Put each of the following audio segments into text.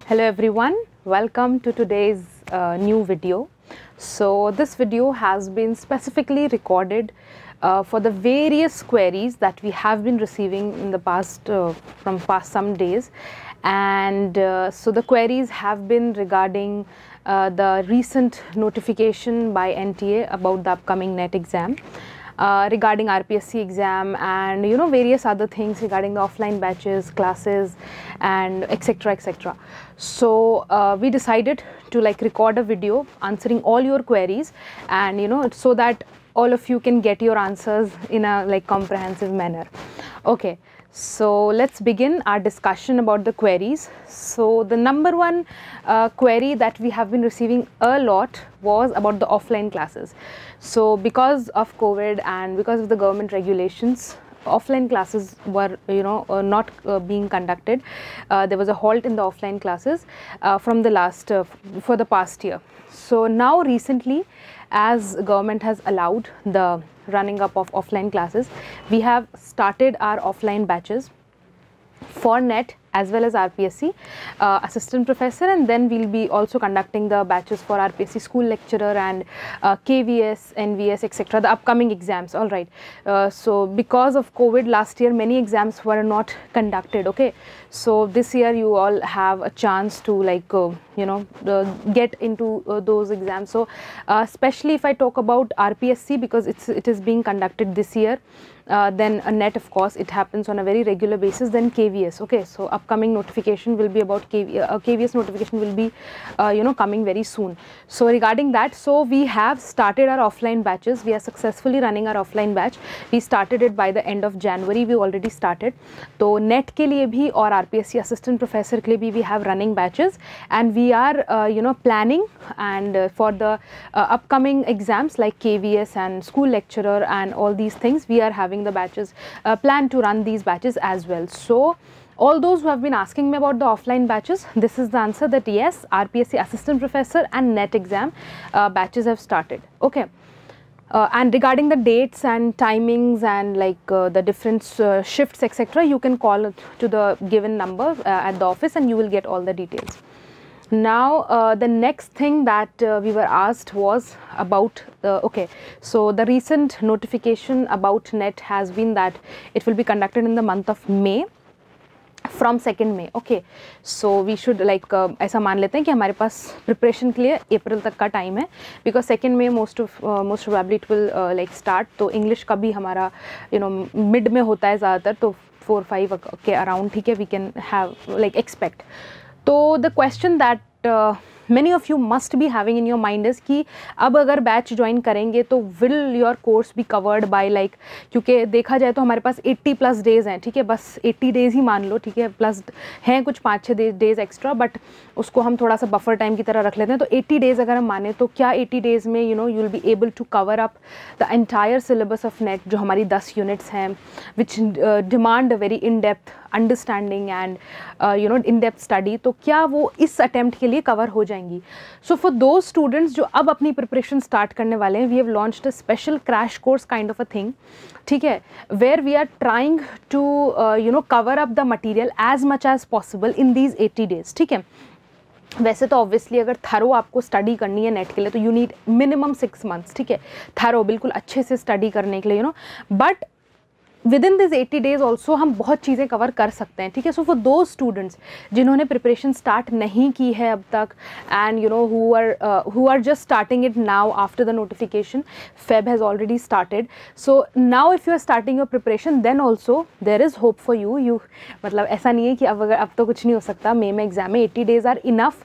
Hello everyone, welcome to today's new video. So this video has been specifically recorded for the various queries that we have been receiving in the past from past some days, and so the queries have been regarding the recent notification by NTA about the upcoming NET exam. Regarding RPSC exam and various other things regarding the offline batches, classes and etc. So we decided to record a video answering all your queries, and so that all of you can get your answers in a comprehensive manner. Okay, so let's begin our discussion about the queries. So the number one query that we have been receiving a lot was about the offline classes. So because of COVID and because of the government regulations, offline classes were not being conducted. There was a halt in the offline classes from the for the past year. So now recently, as government has allowed the running up of offline classes, we have started our offline batches for NET as well as RPSC assistant professor, and then we'll be also conducting the batches for RPSC school lecturer and KVS, NVS, etc. the upcoming exams. All right, so because of COVID last year many exams were not conducted. Okay, so this year you all have a chance to get into those exams. So especially if I talk about RPSC, because it is being conducted this year, then a NET, of course it happens on a very regular basis, then KVS. Okay, so upcoming notification will be about KVS notification will be coming very soon. So regarding that, so we have started our offline batches. We are successfully running our offline batch. We started it by the end of January. We already started. So NET के लिए भी और RPSC assistant professor के लिए भी we have running batches, and we are planning and for the upcoming exams like KVS and school lecturer and all these things, we are having the batches plan to run these batches as well. So all those who have been asking me about the offline batches, this is the answer, that yes, RPSC assistant professor and NET exam batches have started. Okay, and regarding the dates and timings and the different shifts etc., you can call to the given number at the office and you will get all the details. Now the next thing that we were asked was about so the recent notification about NET has been that it will be conducted in the month of May, from 2nd May. Okay, so we should ऐसा मान लेते हैं कि हमारे पास preparation के लिए अप्रैल तक का टाइम है, because 2nd May most probably it will start. तो इंग्लिश का भी हमारा मिड में होता है ज़्यादातर, तो 4-5 के अराउंड, ठीक है, वी कैन हैव एक्सपेक्ट. तो the question that many of you must be having in your mind is कि अब अगर बैच ज्वाइन करेंगे तो will your course be covered by क्योंकि देखा जाए तो हमारे पास 80+ डेज़ हैं, ठीक है, बस 80 डेज़ ही मान लो, ठीक है, प्लस हैं कुछ 5-6 डेज़ एक्स्ट्रा, बट उसको हम थोड़ा सा बफर टाइम की तरह रख लेते हैं. तो 80 डेज़ अगर हम माने तो क्या 80 डेज़ में you will be able to cover up the entire syllabus of NET जो हमारी 10 यूनिट्स हैं, which demand a very in-depth understanding and in-depth study, तो क्या वो इस अटेम्प्ट के लिए कवर हो जाएंगी? So for those students जो अब अपनी प्रिपरेशन स्टार्ट करने वाले हैं, we have launched a special crash course kind of a thing, ठीक है, where we are trying to cover up the material as much as possible in these 80 days. ठीक है, वैसे तो ऑब्वियसली अगर थरो आपको स्टडी करनी है नेट के लिए तो यू नीड मिनिमम 6 months, ठीक है, थरो बिल्कुल अच्छे से स्टडी करने के लिए but with in this 80 days also हम बहुत चीज़ें कवर कर सकते हैं, ठीक है. सो फॉर दो स्टूडेंट्स जिन्होंने प्रिपरेशन स्टार्ट नहीं की है अब तक, and who are just starting it now after the notification, Feb has already started. So now if you are starting your preparation then also there is hope for you. मतलब ऐसा नहीं है कि अब तो कुछ नहीं हो सकता. मे में एग्जाम में 80 days are enough.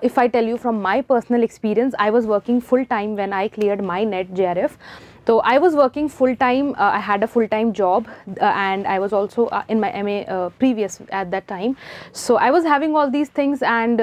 If I tell you from my personal experience, I was working full time when I cleared my NET JRF. So I was working full time. I had a full time job and I was also in my MA previous at that time. So I was having all these things and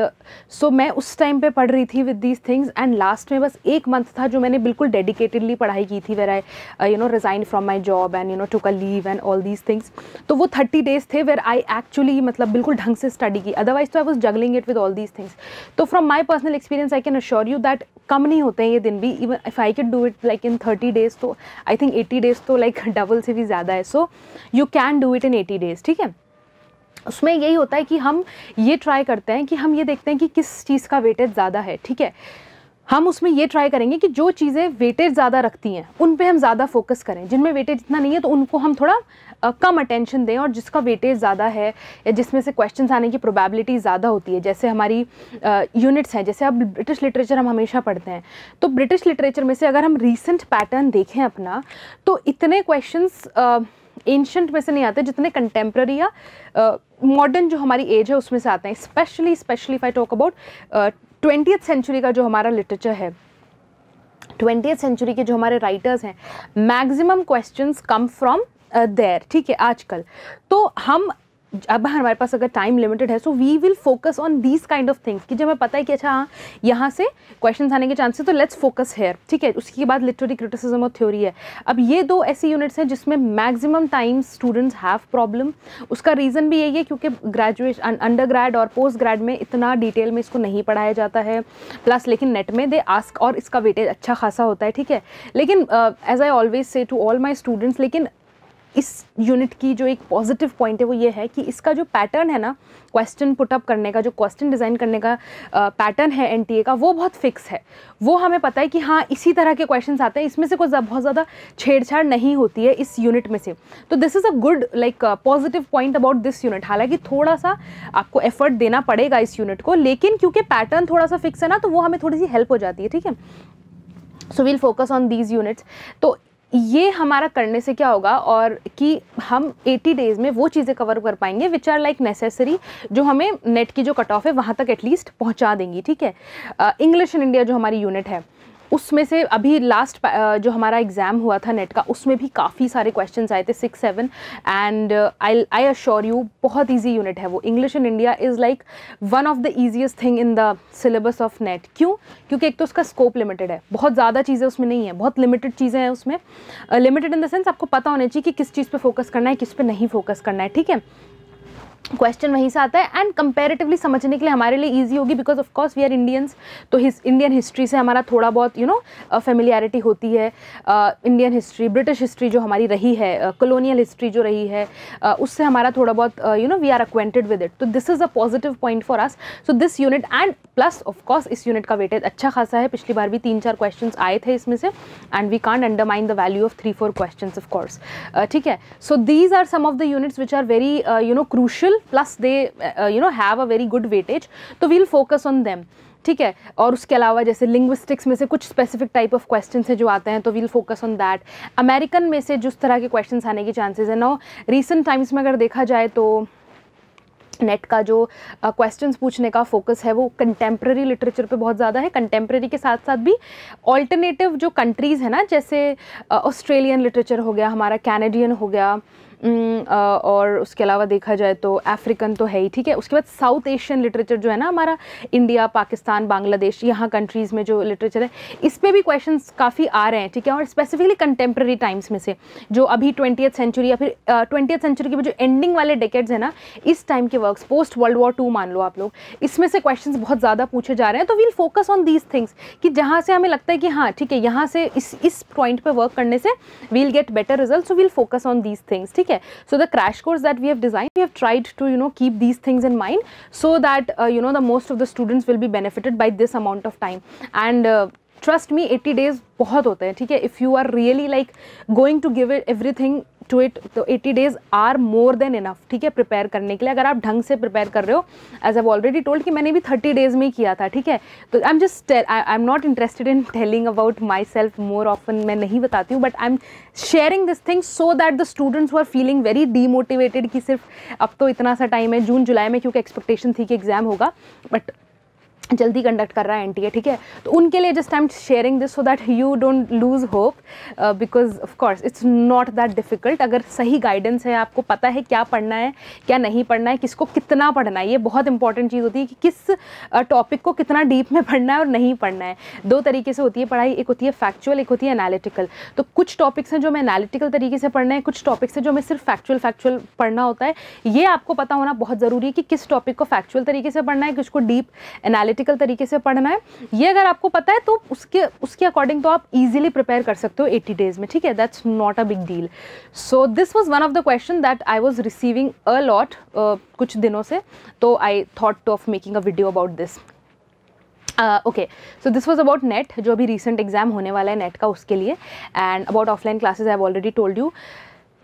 so मैं उस time पे पढ़ रही थी with these things, and last में बस 1 month था जो मैंने बिल्कुल dedicatedly पढ़ाई की थी, where I resigned from my job and took a leave and all these things. तो वो 30 days थे where I actually मतलब बिल्कुल ढंग से study की. Otherwise तो I was juggling it with all these things. तो from my personal experience I can assure you that कम नहीं होते हैं ये दिन भी. Even if I could do it in 30 days, तो आई थिंक 80 डेज़ तो डबल से भी ज़्यादा है. So you can do it in 80 days, ठीक है. उसमें यही होता है कि हम ये ट्राई करते हैं कि हम ये देखते हैं कि किस चीज़ का वेटेज ज़्यादा है, ठीक है। हम उसमें ये ट्राई करेंगे कि जो चीज़ें वेटेज ज़्यादा रखती हैं उन पे हम ज़्यादा फोकस करें, जिनमें वेटेज इतना नहीं है तो उनको हम थोड़ा कम अटेंशन दें, और जिसका वेटेज ज़्यादा है या जिसमें से क्वेश्चंस आने की प्रोबेबिलिटी ज़्यादा होती है, जैसे हमारी यूनिट्स हैं, जैसे अब ब्रिटिश लिटरेचर हम हमेशा पढ़ते हैं, तो ब्रिटिश लिटरेचर में से अगर हम रीसेंट पैटर्न देखें अपना, तो इतने क्वेश्चंस एंशंट में से नहीं आते जितने कंटेम्प्रेरी या मॉडर्न जो हमारी एज है उसमें से आते हैं। Specially if I talk about 20th century का जो हमारा लिटरेचर है, 20th सेंचुरी के जो हमारे राइटर्स हैं, maximum questions come from there, ठीक है। आजकल तो हम, अब हमारे पास अगर टाइम लिमिटेड है, so we will focus on these kind of things, कि जब हमें पता है कि अच्छा हाँ यहाँ से क्वेश्चंस आने के चांसेस, तो लेट्स फोकस हेयर, ठीक है। उसके बाद लिटरेरी क्रिटिसिज्म और थ्योरी है। अब ये दो ऐसी यूनिट्स हैं जिसमें maximum times students have problem. उसका रीज़न भी यही है क्योंकि ग्रेजुएशन, अंडर ग्रेड और पोस्ट ग्रेड में इतना डिटेल में इसको नहीं पढ़ाया जाता है, प्लस लेकिन नेट में दे आस्क, और इसका वेटेज अच्छा खासा होता है, ठीक है। लेकिन as I always say to all my students, लेकिन इस यूनिट की जो एक पॉजिटिव पॉइंट है वो ये है कि इसका जो पैटर्न है ना, क्वेश्चन पुटअप करने का, जो क्वेश्चन डिज़ाइन करने का पैटर्न है एनटीए का, वो बहुत फिक्स है। वो हमें पता है कि हाँ इसी तरह के क्वेश्चंस आते हैं, इसमें से कुछ बहुत ज़्यादा छेड़छाड़ नहीं होती है इस यूनिट में से। तो this is a good like positive point about this unit. हालांकि थोड़ा सा आपको एफर्ट देना पड़ेगा इस यूनिट को, लेकिन क्योंकि पैटर्न थोड़ा सा फिक्स है ना, तो वो हमें थोड़ी सी हेल्प हो जाती है, ठीक है। So we'll focus on these units. तो ये हमारा करने से क्या होगा, और कि हम 80 डेज़ में वो चीज़ें कवर कर पाएंगे विच आर लाइक नेसेसरी, जो हमें नेट की जो कट ऑफ है वहाँ तक एटलीस्ट पहुँचा देंगी, ठीक है। इंग्लिश इन इंडिया जो हमारी यूनिट है, उसमें से अभी लास्ट जो हमारा एग्ज़ाम हुआ था नेट का, उसमें भी काफ़ी सारे क्वेश्चंस आए थे, 6-7, एंड आई अश्योर यू बहुत इजी यूनिट है वो। English in India is like one of the easiest thing in the syllabus of net. क्यों? क्योंकि एक तो उसका स्कोप लिमिटेड है, बहुत ज़्यादा चीज़ें उसमें नहीं है, बहुत लिमिटेड चीज़ें हैं उसमें। लिमिटेड इन द सेंस आपको पता होना चाहिए कि किस चीज़ पे फोकस करना है, किस पे नहीं फोकस करना है, ठीक है। क्वेश्चन वहीं से आता है, एंड कंपैरेटिवली समझने के लिए हमारे लिए इजी होगी, because of course we are Indians, तो इंडियन हिस्ट्री से हमारा थोड़ा बहुत फेमिलियरिटी होती है। इंडियन हिस्ट्री, ब्रिटिश हिस्ट्री जो हमारी रही है, कॉलोनियल हिस्ट्री जो रही है, उससे हमारा थोड़ा बहुत we are acquainted with it. तो this is a positive point for us. So this unit, and plus of course इस यूनिट का वेटेज अच्छा खासा है, पिछली बार भी 3-4 क्वेश्चंस आए थे इसमें से, and we can't undermine the value of 3-4 questions of course, ठीक है। So these are some of the units which are very crucial, plus they have a very good weightage, तो वील फोकस ऑन देम, ठीक है। और उसके अलावा जैसे linguistics में से कुछ स्पेसिफिक टाइप ऑफ क्वेश्चंस है जो आते हैं, तो we'll focus on that. American में से जिस तरह के क्वेश्चंस आने के चांसेस है ना, रिसेंट टाइम्स में अगर देखा जाए तो नेट का जो क्वेश्चंस पूछने का फोकस है वो कंटेम्प्रेरी लिटरेचर पे बहुत ज़्यादा है। कंटेम्प्रेरी के साथ साथ भी ऑल्टरनेटिव जो कंट्रीज़ है ना, जैसे ऑस्ट्रेलियन लिटरेचर हो गया हमारा, कैनेडियन हो गया, और उसके अलावा देखा जाए तो अफ्रीकन तो है ही, ठीक है। उसके बाद साउथ एशियन लिटरेचर जो है ना हमारा, इंडिया, पाकिस्तान, बांग्लादेश, यहाँ कंट्रीज़ में जो लिटरेचर है, इस पर भी क्वेश्चंस काफ़ी आ रहे हैं, ठीक है। और स्पेसिफिकली कंटेम्प्रेरी टाइम्स में से जो अभी 20th सेंचुरी या फिर 20th सेंचुरी के जो एंडिंग वाले डेकेड्स हैं ना, इस टाइम के वर्क्स, पोस्ट वर्ल्ड वॉर 2 मान लो आप लोग, इसमें से क्वेश्चंस बहुत ज़्यादा पूछे जा रहे हैं। तो we'll focus on these things, कि जहाँ से हमें लगता है कि हाँ ठीक है, यहाँ से इस पॉइंट पर वर्क करने से we'll get better result, so we'll focus on these things, ठीक है। So the crash course that we have designed, we have tried to keep these things in mind, so that the most of the students will be benefited by this amount of time. And trust me, 80 days बहुत होते हैं, ठीक है। if you are really like going to give it everything to it, तो 80 days are more than enough, ठीक है, prepare करने के लिए। अगर आप ढंग से प्रिपेयर कर रहे हो, एज आई ऑलरेडी टोल्ड कि मैंने भी 30 डेज में ही किया था, ठीक है। तो I am not interested in telling about myself more often, मैं नहीं बताती हूँ, but I am sharing this thing so that the students who are feeling very demotivated कि सिर्फ अब तो इतना सा टाइम है, जून जुलाई में, क्योंकि एक्सपेक्टेशन थी कि एग्जाम होगा, बट जल्दी कंडक्ट कर रहा है एनटीए, ठीक है। तो उनके लिए just I am sharing this so that you don't lose hope, because of course it's not that difficult. अगर सही गाइडेंस है, आपको पता है क्या पढ़ना है, क्या नहीं पढ़ना है, किसको कितना पढ़ना है, ये बहुत इंपॉर्टेंट चीज़ होती है कि किस टॉपिक को कितना डीप में पढ़ना है और नहीं पढ़ना है। 2 तरीके से होती है पढ़ाई, एक होती है फैक्चुअल, एक होती है एनालिटिकल। तो कुछ टॉपिक्स हैं जो मैं एनालिटिकल तरीके से पढ़ना है, कुछ टॉपिक्स हैं जो मैं सिर्फ फैक्चुअल पढ़ना होता है। ये आपको पता होना बहुत ज़रूरी है कि किस टॉपिक को फैक्चुअल तरीके से पढ़ना है, किसको डीप एनालिटिकल सिस्टमेटिकल तरीके से पढ़ना है, ये अगर आपको पता है तो उसके अकॉर्डिंग तो आप इजीली प्रिपेयर कर सकते हो 80 डेज में, ठीक है. That's not a big deal. So this was one of the question that I was receiving a lot कुछ दिनों से, तो I thought of making a video about this. Okay, so this was about net, जो अभी recent exam होने वाला है net का, उसके लिए. And about offline classes I have already told you.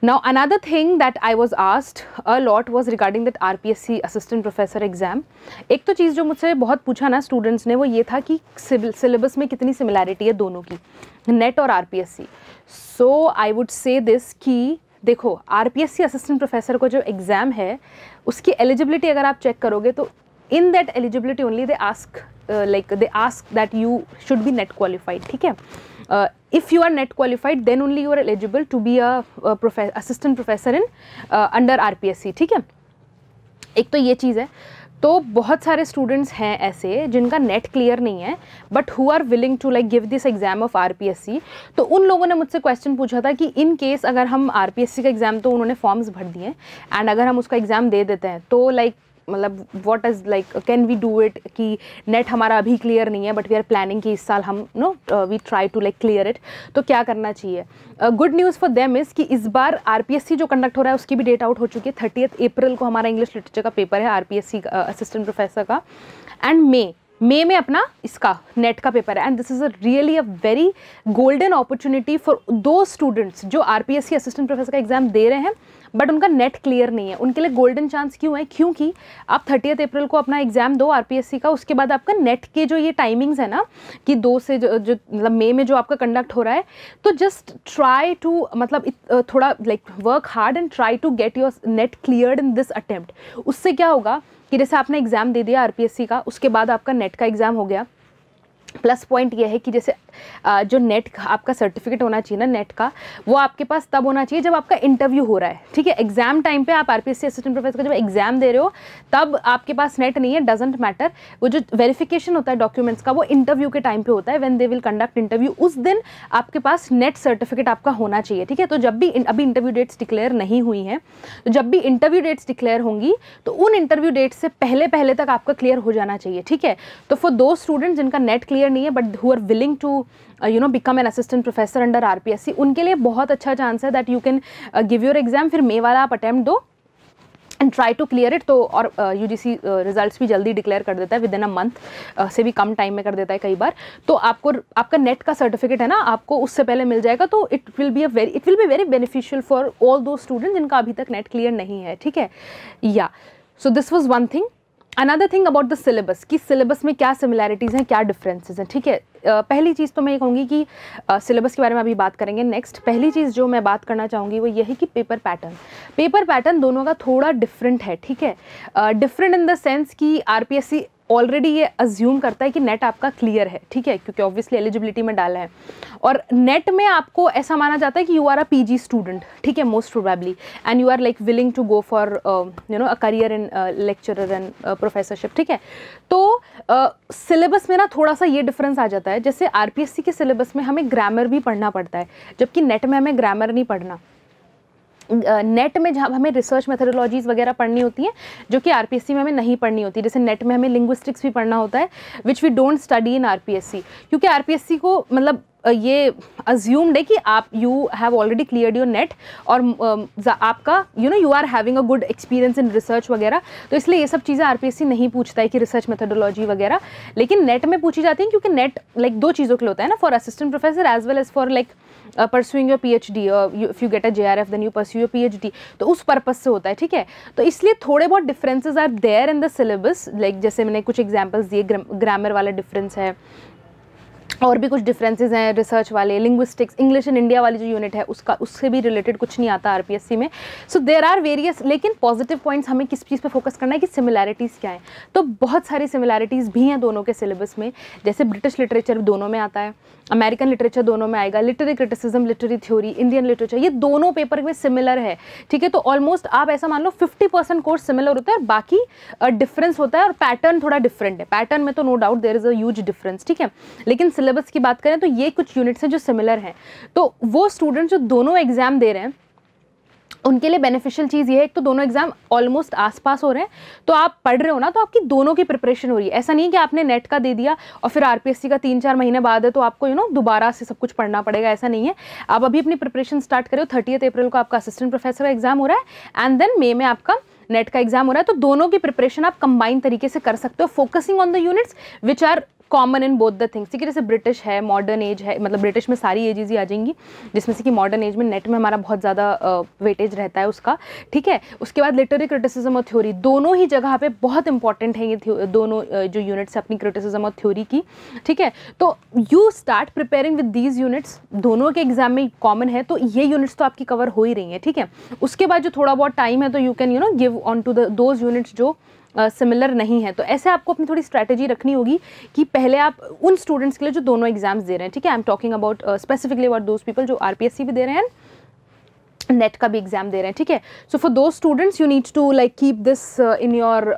Now another thing that I was asked a lot was regarding that RPSC assistant professor exam. एक तो चीज़ जो मुझसे बहुत पूछा ना स्टूडेंट्स ने, वो ये था कि सिलेबस में कितनी सिमिलैरिटी है दोनों की, नेट और RPSC. So I would say this कि देखो, RPSC असिस्टेंट प्रोफेसर को जो एग्ज़ाम है उसकी एलिजिबिलिटी अगर आप चेक करोगे तो in that eligibility only they ask they ask that you should be net qualified, ठीक है. If you are net qualified then only you are eligible to be a assistant professor in under RPSC, ठीक है. एक तो ये चीज़ है. तो बहुत सारे स्टूडेंट्स हैं ऐसे जिनका नेट क्लियर नहीं है but who are willing to like give this exam of RPSC. तो उन लोगों ने मुझसे क्वेश्चन पूछा था कि इन केस अगर हम RPSC का एग्ज़ाम, तो उन्होंने फॉर्म्स भर दिए एंड अगर हम उसका एग्ज़ाम दे देते हैं तो लाइक मतलब what is like can we do it, कि नेट हमारा अभी क्लियर नहीं है बट वी आर प्लानिंग कि इस साल हम we try to like clear it, तो क्या करना चाहिए. Good news for them is कि इस बार RPSC जो कंडक्ट हो रहा है उसकी भी डेट आउट हो चुकी है. 30 अप्रैल को हमारा इंग्लिश लिटरेचर का पेपर है RPSC असिस्टेंट प्रोफेसर का, एंड मई में अपना इसका नेट का पेपर है. And this is a really a very golden opportunity for those students जो RPSC असिस्टेंट प्रोफेसर का एग्जाम दे रहे हैं बट उनका नेट क्लियर नहीं है. उनके लिए गोल्डन चांस क्यों है, क्योंकि आप 30 अप्रैल को अपना एग्जाम दो RPSC का, उसके बाद आपका नेट के जो ये टाइमिंग्स है ना कि 2 से जो मतलब मई में जो आपका कंडक्ट हो रहा है, तो जस्ट ट्राई टू मतलब थोड़ा like work hard and try to get your NET cleared in this attempt. उससे क्या होगा कि जैसे आपने एग्ज़ाम दे दिया RPSC का, उसके बाद आपका नेट का एग्ज़ाम हो गया. प्लस पॉइंट ये है कि जैसे जो नेट आपका सर्टिफिकेट होना चाहिए ना नेट का, वो आपके पास तब होना चाहिए जब आपका इंटरव्यू हो रहा है, ठीक है. एग्जाम टाइम पे आप RPSC असिस्टेंट प्रोफेसर का जब एग्जाम दे रहे हो तब आपके पास नेट नहीं है, डजेंट मैटर. वो जो वेरिफिकेशन होता है डॉक्यूमेंट्स का, वो इंटरव्यू के टाइम पे होता है, when they will conduct interview, उस दिन आपके पास नेट सर्टिफिकेट आपका होना चाहिए, ठीक है. तो जब भी अभी इंटरव्यू डेट्स डिक्लेयर नहीं हुई हैं, तो जब भी इंटरव्यू डेट्स डिक्लेयर होंगी तो उन इंटरव्यू डेट्स से पहले तक आपका क्लियर हो जाना चाहिए, ठीक है. तो फॉर दो स्टूडेंट्स जिनका नेट क्लियर नहीं है but who are willing to become an assistant professor under RPSC, उनके लिए बहुत अच्छा चांस है that you can give your exam. फिर मई वाला आप अटेम्प्ट दो and try to clear it. तो और UGC रिजल्ट्स भी जल्दी डिक्लेयर कर देता है, विद इन अ मंथ से भी कम टाइम में कर देता है कई बार. तो आपको आपका नेट का सर्टिफिकेट है ना, आपको उससे पहले मिल जाएगा. तो it will be very beneficial for all those students जिनका अभी तक नेट क्लियर नहीं है, ठीक है. या सो this was one thing. Another thing about the syllabus, कि सिलेबस में क्या सिमिलैरिटीज़ हैं, क्या डिफरेंसेस हैं, ठीक है. पहली चीज़ तो मैं ये कहूँगी कि सिलेबस के बारे में अभी बात करेंगे नेक्स्ट. पहली चीज़ जो मैं बात करना चाहूँगी वो ये है कि पेपर पैटर्न दोनों का थोड़ा डिफरेंट है, ठीक है. डिफरेंट इन द सेंस कि RPSC ऑलरेडी ये अज्यूम करता है कि नेट आपका क्लियर है, ठीक है, क्योंकि ऑब्वियसली एलिजिबिलिटी में डाला है. और नेट में आपको ऐसा माना जाता है कि you are a PG student, ठीक है, most probably, and you are like willing to go for a career in lecturer and professorship, ठीक है. तो सिलेबस में ना थोड़ा सा ये डिफरेंस आ जाता है. जैसे RPSC के सिलेबस में हमें ग्रामर भी पढ़ना पड़ता है, जबकि नेट में हमें ग्रामर नहीं पढ़ना. नेट में जहाँ हमें रिसर्च मेथोडोलॉजीज़ वगैरह पढ़नी होती हैं जो कि RPSC में हमें नहीं पढ़नी होती. जैसे नेट में हमें लिंग्विस्टिक्स भी पढ़ना होता है, which we don't study in RPSC, क्योंकि RPSC को मतलब ये अज्यूम्ड है कि आप you have already cleared your NET और आपका you are having a good experience in research वगैरह. तो इसलिए ये सब चीज़ें RPSC नहीं पूछता है कि रिसर्च मेथोडोलॉजी वगैरह, लेकिन नेट में पूछी जाती हैं, क्योंकि नेट लाइक दो चीज़ों के लिए होता है ना, for assistant professor as well as for like pursuing your PhD. If you get a JRF then you pursue your PhD, तो उस पर्पस से होता है, ठीक है. तो इसलिए थोड़े बहुत differences are there in the syllabus, like जैसे मैंने कुछ एग्जांपल्स दिए, ग्रामर वाला डिफरेंस है, और भी कुछ डिफरेंसेस हैं रिसर्च वाले. लिंग्विस्टिक्स, इंग्लिश इन इंडिया वाली जो यूनिट है उससे भी रिलेटेड कुछ नहीं आता RPSC में. सो देयर आर वेरियस, लेकिन पॉजिटिव पॉइंट्स हमें किस चीज़ पे फोकस करना है कि सिमिलैरिटीज़ क्या हैं. तो बहुत सारी सिमिलैरिटीज़ भी हैं दोनों के सिलेबस में. जैसे ब्रिटिश लिटरेचर दोनों में आता है, अमेरिकन लिटरेचर दोनों में आएगा, literary criticism, literary theory, Indian literature, ये दोनों पेपर में सिमिलर है, ठीक है. तो ऑलमोस्ट आप ऐसा मान लो 50% कोर्स सिमिलर होता है और बाकी डिफरेंस होता है, और पैटर्न थोड़ा डिफरेंट है. पैटर्न में तो no doubt there is a huge difference, ठीक है. लेकिन सिलेबस की बात करें तो ये कुछ यूनिट्स हैं जो सिमिलर हैं. तो वो स्टूडेंट्स जो दोनों एग्जाम दे रहे हैं उनके लिए बेनिफिशियल चीज़ ये है, एक तो दोनों एग्जाम ऑलमोस्ट आसपास हो रहे हैं, तो आप पढ़ रहे हो ना, तो आपकी दोनों की प्रिपरेशन हो रही है। ऐसा नहीं कि आपने नेट का दे दिया और फिर आरपीएससी का 3-4 महीने बाद है तो आपको दोबारा से सब कुछ पढ़ना पड़ेगा, ऐसा नहीं है। आप अभी अपनी प्रिपरेशन स्टार्ट करो। 30 अप्रैल को आपका असिस्टेंट प्रोफेसर का एग्जाम हो रहा है एंड देन मई में आपका नेट का एग्जाम हो रहा है, तो दोनों की प्रिपरेशन आप कंबाइन तरीके से कर सकते हो, focusing on the units which are common in both the things. ठीक है, जैसे ब्रिटिश है, मॉडर्न एज है, मतलब ब्रिटिश में सारी एजेस ही आ जाएंगी, जिसमें से कि मॉडर्न एज में नेट में हमारा बहुत ज़्यादा वेटेज रहता है उसका। ठीक है, उसके बाद लिटरेरी क्रिटिसिज्म और थ्योरी, दोनों ही जगह पे बहुत इंपॉर्टेंट है ये दोनों जो यूनिट्स है अपनी क्रिटिसिज्म और थ्योरी की। ठीक है, तो you start preparing with these units, दोनों के एग्जाम में कॉमन है, तो ये यूनिट्स तो आपकी कवर हो ही रही हैं। ठीक है, उसके बाद जो थोड़ा बहुत टाइम है तो you can give on to those units जो सिमिलर नहीं है। तो ऐसे आपको अपनी थोड़ी स्ट्रैटेजी रखनी होगी कि पहले आप उन स्टूडेंट्स के लिए जो दोनों एग्जाम्स दे रहे हैं, ठीक है, I am talking about specifically about those people जो आरपीएससी भी दे रहे हैं, नेट का भी एग्जाम दे रहे हैं। ठीक है, so for those students you need to like keep this in your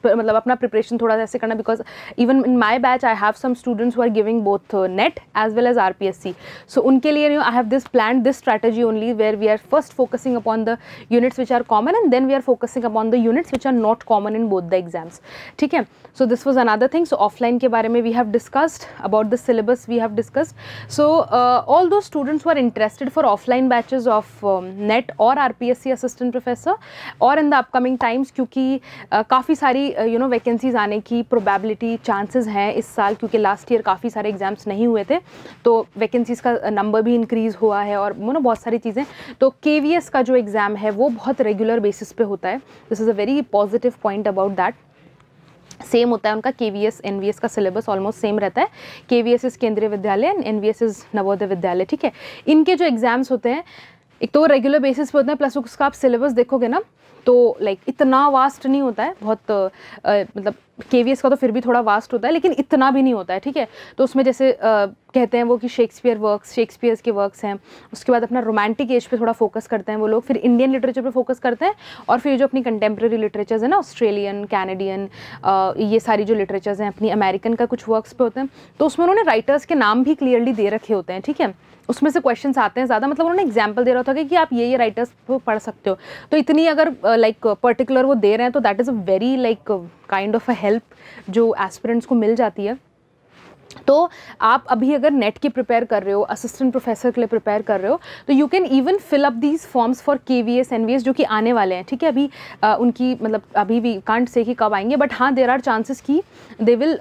मतलब अपना प्रिपरेशन थोड़ा सा ऐसे करना, because even in my batch I have some students who are giving both NET as well as RPSC. So उनके लिए I have this plan this strategy only where we are first focusing upon the units which are common and then we are focusing upon the units which are not common in both the exams. ठीक है, so this was another thing. So offline के बारे में we have discussed about the syllabus we have discussed. So all those students who are interested for offline batches of NET और RPSC assistant professor और in the upcoming times, क्योंकि काफ़ी सारी vacancies आने की प्रोबेबिलिटी चांसेस हैं इस साल, क्योंकि लास्ट ईयर काफ़ी सारे एग्जाम्स नहीं हुए थे, तो वैकेंसीज का नंबर भी इंक्रीज़ हुआ है और बहुत सारी चीज़ें। तो केवीएस का जो एग्ज़ाम है वो बहुत रेगुलर बेसिस पे होता है। This is a very positive point about that. Same होता है उनका केवीएस एनवीएस का सिलेबस ऑलमोस्ट सेम रहता है। केवीएस इज़ केंद्रीय विद्यालय and NVS is Navodaya Vidyalaya. ठीक है, इनके जो एग्जाम्स होते हैं एक तो रेगुलर बेसिस पे होते हैं, प्लस उसका आप सिलेबस देखोगे ना तो लाइक इतना वास्ट नहीं होता है, बहुत मतलब केवीएस का तो फिर भी थोड़ा वास्ट होता है लेकिन इतना भी नहीं होता है। ठीक है, तो उसमें जैसे कहते हैं वो कि शेक्सपियर्स के वर्क्स हैं, उसके बाद अपना रोमांटिक एज पे थोड़ा फोकस करते हैं वो लोग, फिर इंडियन लिटरेचर पे फोकस करते हैं, और फिर जो अपनी कंटेम्प्रेरी लिटरेचर्स है ना, ऑस्ट्रेलियन, कैनेडियन, ये सारी जो लिटरेचर्स हैं, अपनी अमेरिकन का कुछ वर्क्स पे होते हैं, तो उसमें उन्होंने राइटर्स के नाम भी क्लियरली दे रखे होते हैं। ठीक है, उसमें से क्वेश्चंस आते हैं ज़्यादा, मतलब उन्होंने एग्जाम्पल दे रहा था कि आप ये राइटर्स को पढ़ सकते हो, तो इतनी अगर लाइक पर्टिकुलर वो दे रहे हैं तो that is a very like kind of a help जो एस्पिरेंट्स को मिल जाती है। तो आप अभी अगर नेट की प्रिपेयर कर रहे हो, असिस्टेंट प्रोफेसर के लिए प्रिपेयर कर रहे हो, तो you can even fill up these forms for KVS NVS जो कि आने वाले हैं। ठीक है, अभी उनकी मतलब अभी भी कांट से कि कब आएंगे, बट हाँ देर आर चांसेस की they will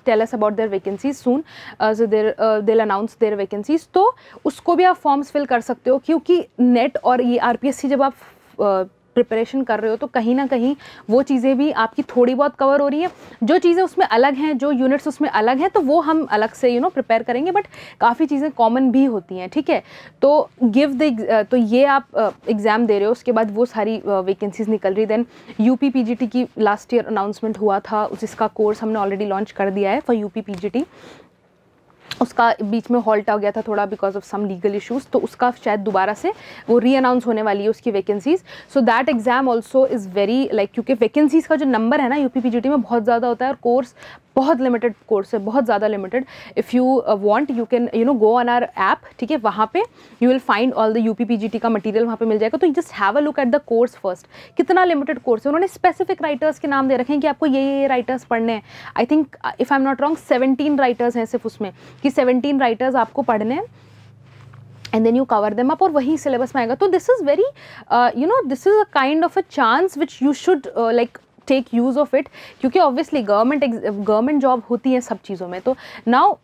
tell us about their vacancies soon, so they will announce their vacancies, तो उसको भी आप फॉर्म्स फिल कर सकते हो, क्योंकि नेट और ये आरपीएससी जब आप प्रिपरेशन कर रहे हो तो कहीं ना कहीं वो चीज़ें भी आपकी थोड़ी बहुत कवर हो रही हैं। जो चीज़ें उसमें अलग हैं, जो यूनिट्स उसमें अलग हैं, तो वो हम अलग से प्रिपेयर करेंगे, बट काफ़ी चीज़ें कॉमन भी होती हैं। ठीक है, तो तो ये आप एग्ज़ाम दे रहे हो, उसके बाद वो सारी वैकेंसीज निकल रही। देन यूपी पीजीटी की लास्ट ईयर अनाउंसमेंट हुआ था, जिसका कोर्स हमने ऑलरेडी लॉन्च कर दिया है फॉर यूपी पीजीटी। उसका बीच में हॉल्ट आ गया था थोड़ा because of some legal issues, तो उसका शायद दोबारा से वो री अनाउंस होने वाली है उसकी vacancies. So that exam also is very like, क्योंकि वैकेंसीज़ का जो नंबर है ना यूपी पीजीटी में बहुत ज़्यादा होता है, और कोर्स बहुत लिमिटेड कोर्स है, बहुत ज़्यादा limited. If you want you can go on our app. ठीक है, वहाँ पे you will find all the UP PGT का मटेरियल वहाँ पे मिल जाएगा। तो you just have a look at the course first, कितना लिमिटेड कोर्स है। उन्होंने स्पेसिफिक राइटर्स के नाम दे रखे हैं कि आपको ये राइटर्स पढ़ने हैं। I think if I am not wrong 17 writers हैं सिर्फ उसमें, कि 17 राइटर्स आपको पढ़ने हैं and then you cover them up, और वही सिलेबस में आएगा। तो this is very this is a kind of a chance which you should like take use of it, क्योंकि ऑब्वियसली गवर्नमेंट जॉब होती है सब चीज़ों में। तो now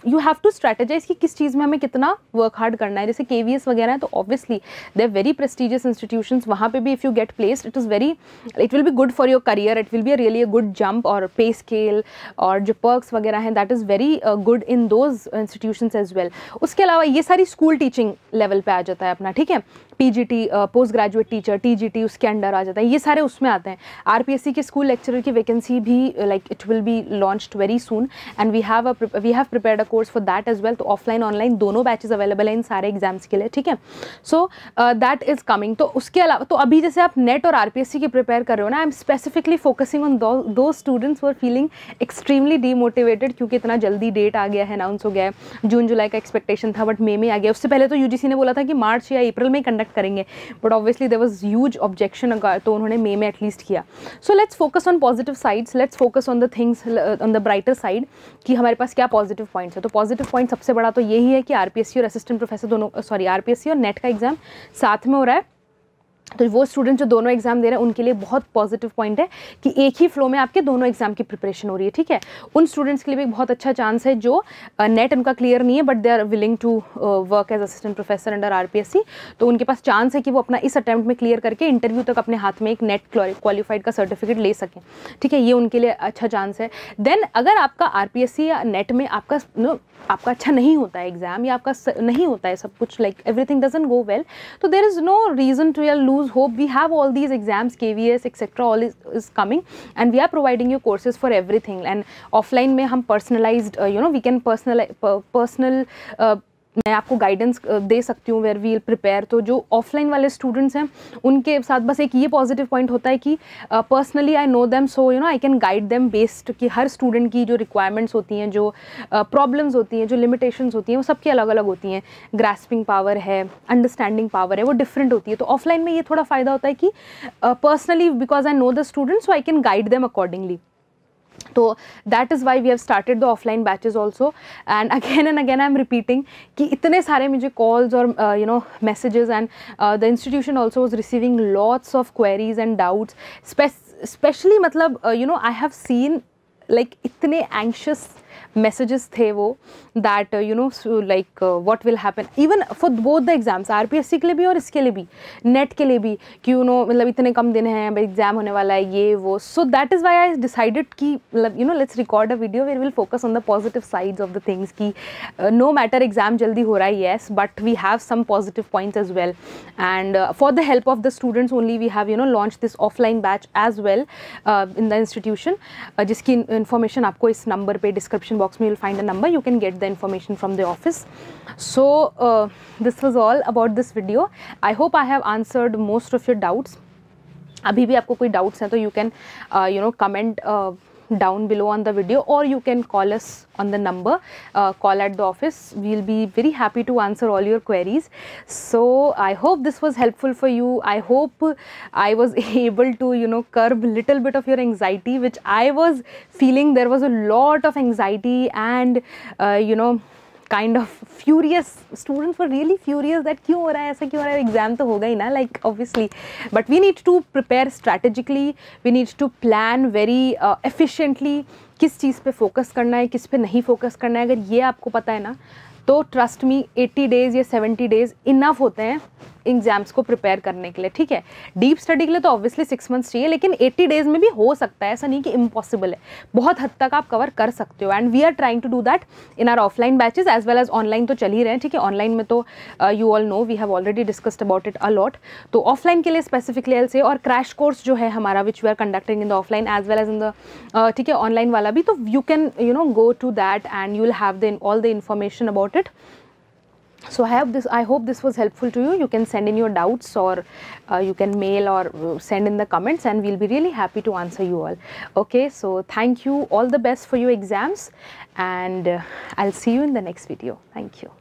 you have to strategize कि किस चीज़ में हमें कितना वर्क हार्ड करना है। जैसे केवीएस वगैरह है तो obviously they are very prestigious institutions, वहाँ पे भी if you get placed it will be good for your career, it will be really a good jump, और पे स्केल और जो पर्क्स वगैरह हैं that is very good in those institutions as well. उसके अलावा ये सारी स्कूल टीचिंग लेवल पे आ जाता है अपना। ठीक है, PGT post graduate teacher, TGT उसके अंडर आ जाता है, ये सारे उसमें आते हैं। आरपीएससी के स्कूल लेक्चरर की वैकेंसी भी like it will be launched very soon, and we have prepared a course for that as well. तो ऑफलाइन ऑनलाइन दोनों बैचेस अवेलेबल हैं इन सारे एग्जाम्स के लिए। ठीक है, सो दैट इज कमिंग। तो उसके अलावा तो अभी जैसे आप नेट और आरपीएससी की प्रिपेयर कर रहे हो ना, I am specifically focusing on those students who are feeling extremely demotivated, क्योंकि इतना जल्दी डेट आ गया है, अनाउंस हो गया है। जून जुलाई का एक्सपेक्टेशन था बट मई में आ गया। उससे पहले तो यूजीसी ने बोला था कि मार्च या अप्रैल में कंडक्ट कंडक्ट करेंगे, but obviously there was huge objection, तो उन्होंने मई में एटलीस्ट किया. So let's focus on positive sides, let's focus on the things on the brighter side कि हमारे पास क्या पॉजिटिव पॉइंट्स है. तो पॉजिटिव पॉइंट सबसे बड़ा तो यही है कि आरपीएससी और असिस्टेंट प्रोफेसर दोनों, सॉरी आरपीएससी और नेट का एग्जाम साथ में हो रहा है. तो वो स्टूडेंट जो दोनों एग्जाम दे रहे हैं उनके लिए बहुत पॉजिटिव पॉइंट है कि एक ही फ्लो में आपके दोनों एग्जाम की प्रिपरेशन हो रही है. ठीक है, उन स्टूडेंट्स के लिए भी बहुत अच्छा चांस है जो नेट उनका क्लियर नहीं है but they are willing to work as assistant professor under RPSC. तो उनके पास चांस है कि वो अपना इस अटैम्प्ट में क्लियर करके इंटरव्यू तक अपने हाथ में एक नेट क्वालिफाइड का सर्टिफिकेट ले सकें. ठीक है, ये उनके लिए अच्छा चांस है. देन अगर आपका आरपीएससी या नेट में आपका अच्छा नहीं होता है एग्जाम, या आपका नहीं होता है सब कुछ, like everything doesn't go well, तो there is no reason to lose hope. We have all these exams, KVS etc. all is coming, and we are providing you courses for everything. And offline में हम personalized we can personal मैं आपको guidance दे सकती हूँ where we'll prepare. तो जो offline वाले students हैं उनके साथ बस एक ये पॉजिटिव पॉइंट होता है कि personally I know them, so I can guide them based कि हर स्टूडेंट की जो रिक्वायरमेंट्स होती हैं, जो प्रॉब्लम्स होती हैं, जो लिमिटेशंस होती हैं, वो सबकी अलग अलग होती हैं. ग्रास्पिंग पावर है, अंडरस्टैंडिंग पावर है, वो डिफरेंट होती है. तो ऑफलाइन में ये थोड़ा फ़ायदा होता है कि personally because I know the student, so I can guide them accordingly. तो that is why we have started the offline batches also. And again I am repeating कि इतने सारे मुझे कॉल्स और messages, and the institution also was receiving lots of queries and doubts. Specially मतलब I have seen like इतने anxious messages थे वो that like what will happen even for both the exams, RPSC के लिए भी और इसके लिए भी, नेट के लिए भी, कि मतलब इतने कम दिन हैं, एग्जाम होने वाला है, ये वो. So that is why I decided कि मतलब let's record a video where will focus on the positive sides of the things कि नो मैटर एग्जाम जल्दी हो रहा है, yes, but we have some positive points as well. And for the help of the students only we have launch this offline batch as well in the institution, जिसकी information आपको इस number पे description box में you'll find a number, you can get the information from the office. So this was all about this video. I hope I have answered most of your doubts. अभी भी आपको कोई doubts हैं तो you can comment down below on the video, or you can call us on the number, call at the office. We'll be very happy to answer all your queries. So I hope this was helpful for you. I hope I was able to curb little bit of your anxiety, which I was feeling. There was a lot of anxiety and kind of furious. Students were really furious that क्यों हो रहा है, ऐसा क्यों हो रहा है, exam तो होगा ही ना, like obviously, but we need to prepare strategically, we need to plan very efficiently किस चीज़ पे फोकस करना है, किस पे नहीं फोकस करना है. अगर ये आपको पता है ना तो ट्रस्ट मी 80 डेज़ या 70 डेज़ इनफ होते हैं एग्जाम्स को प्रिपेयर करने के लिए. ठीक है, डीप स्टडी के लिए तो ऑब्वियसली 6 मंथ्स चाहिए, लेकिन 80 डेज़ में भी हो सकता है, ऐसा नहीं कि इम्पॉसिबल है. बहुत हद तक आप कवर कर सकते हो, and we are trying to do that in our offline batches as well as online तो चल ही रहे हैं. ठीक है, ऑनलाइन में तो you all know we have already discussed about it a lot. तो ऑफलाइन के लिए स्पेसिफिकली एल से, और क्रैश कोर्स जो है हमारा which we are conducting in the offline as well as in the ठीक है ऑनलाइन वाला भी, तो you can go to that and you will have the all the information about it. So I hope this was helpful to you. You can send in your doubts, or you can mail or send in the comments, and we'll be really happy to answer you all. Okay, so thank you, all the best for your exams, and I'll see you in the next video. Thank you.